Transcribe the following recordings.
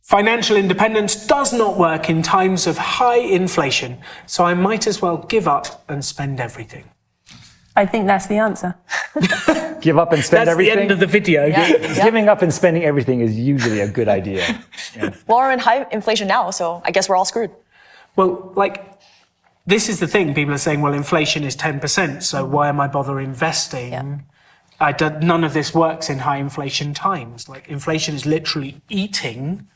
Financial independence does not work in times of high inflation, so I might as well give up and spend everything. I think that's the answer. Give up and spend everything? That's the end of the video. Yeah. Giving up and spending everything is usually a good idea. Yeah. Well, we're in high inflation now, so I guess we're all screwed. Well, this is the thing. People are saying, well, inflation is 10%, so why am I bother investing? Yeah. None of this works in high inflation times. Inflation is literally eating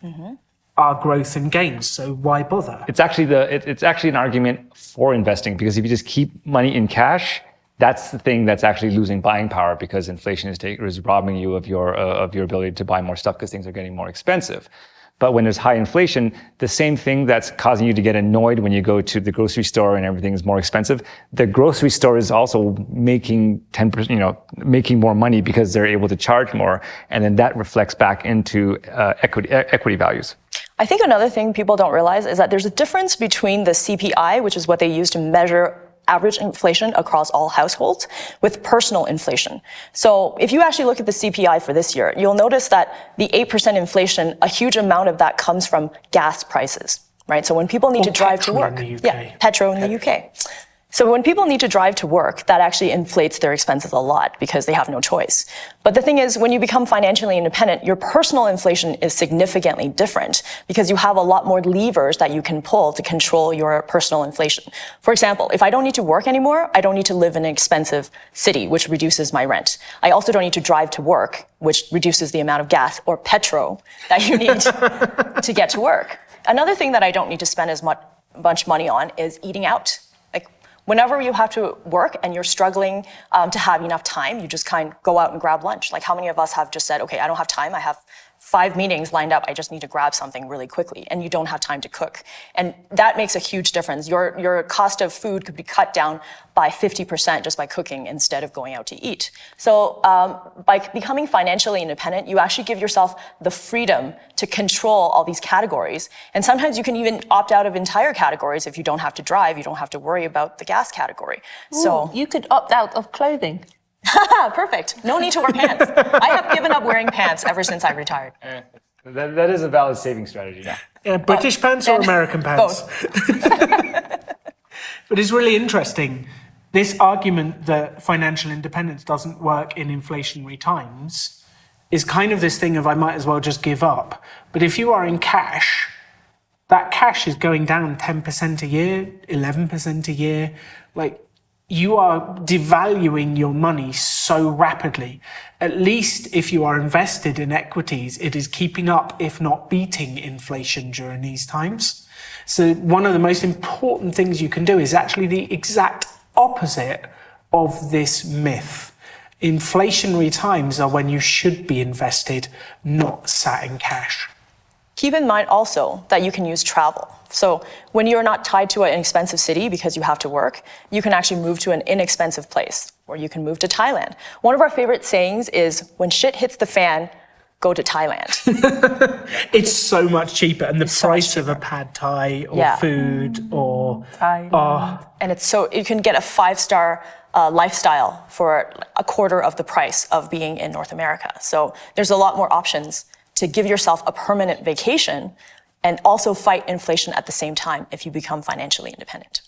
our growth and gains, so why bother? It's actually an argument for investing, because if you just keep money in cash, that's the thing that's actually losing buying power, because inflation is robbing you of your ability to buy more stuff because things are getting more expensive. But when there's high inflation, the same thing that's causing you to get annoyed when you go to the grocery store and everything is more expensive, the grocery store is also making 10%, making more money because they're able to charge more, and then that reflects back into equity values. I think another thing people don't realize is that there's a difference between the CPI, which is what they use to measure average inflation across all households, with personal inflation. So if you actually look at the CPI for this year, you'll notice that the 8% inflation, a huge amount of that comes from gas prices, right? So when people need to drive to work, petrol in the UK. So when people need to drive to work, that actually inflates their expenses a lot because they have no choice. But the thing is, when you become financially independent, your personal inflation is significantly different because you have a lot more levers that you can pull to control your personal inflation. For example, if I don't need to work anymore, I don't need to live in an expensive city, which reduces my rent. I also don't need to drive to work, which reduces the amount of gas or petrol that you need to get to work. Another thing that I don't need to spend as much money on is eating out. Whenever you have to work and you're struggling to have enough time, you just kind of go out and grab lunch. How many of us have just said, okay, I don't have time, I have 5 meetings lined up, I just need to grab something really quickly, and you don't have time to cook. And that makes a huge difference. Your cost of food could be cut down by 50% just by cooking instead of going out to eat. So by becoming financially independent, you actually give yourself the freedom to control all these categories. And sometimes you can even opt out of entire categories if you don't have to drive, you don't have to worry about the gas category. Ooh, so you could opt out of clothing. Perfect. No need to wear pants. I have given up wearing pants ever since I retired. That is a valid saving strategy. Yeah, British pants or American pants? Both. But it's really interesting. This argument that financial independence doesn't work in inflationary times is kind of this thing of I might as well just give up. But if you are in cash, that cash is going down 10% a year, 11% a year. You are devaluing your money so rapidly. At least if you are invested in equities, it is keeping up, if not beating, inflation during these times. So one of the most important things you can do is actually the exact opposite of this myth. Inflationary times are when you should be invested, not sat in cash. Keep in mind also that you can use travel. So when you're not tied to an expensive city because you have to work, you can actually move to an inexpensive place, or you can move to Thailand. One of our favorite sayings is, when shit hits the fan, go to Thailand. It's so much cheaper, and the price of a pad thai or food or Thailand. And you can get a 5-star lifestyle for a quarter of the price of being in North America. So there's a lot more options to give yourself a permanent vacation and also fight inflation at the same time if you become financially independent.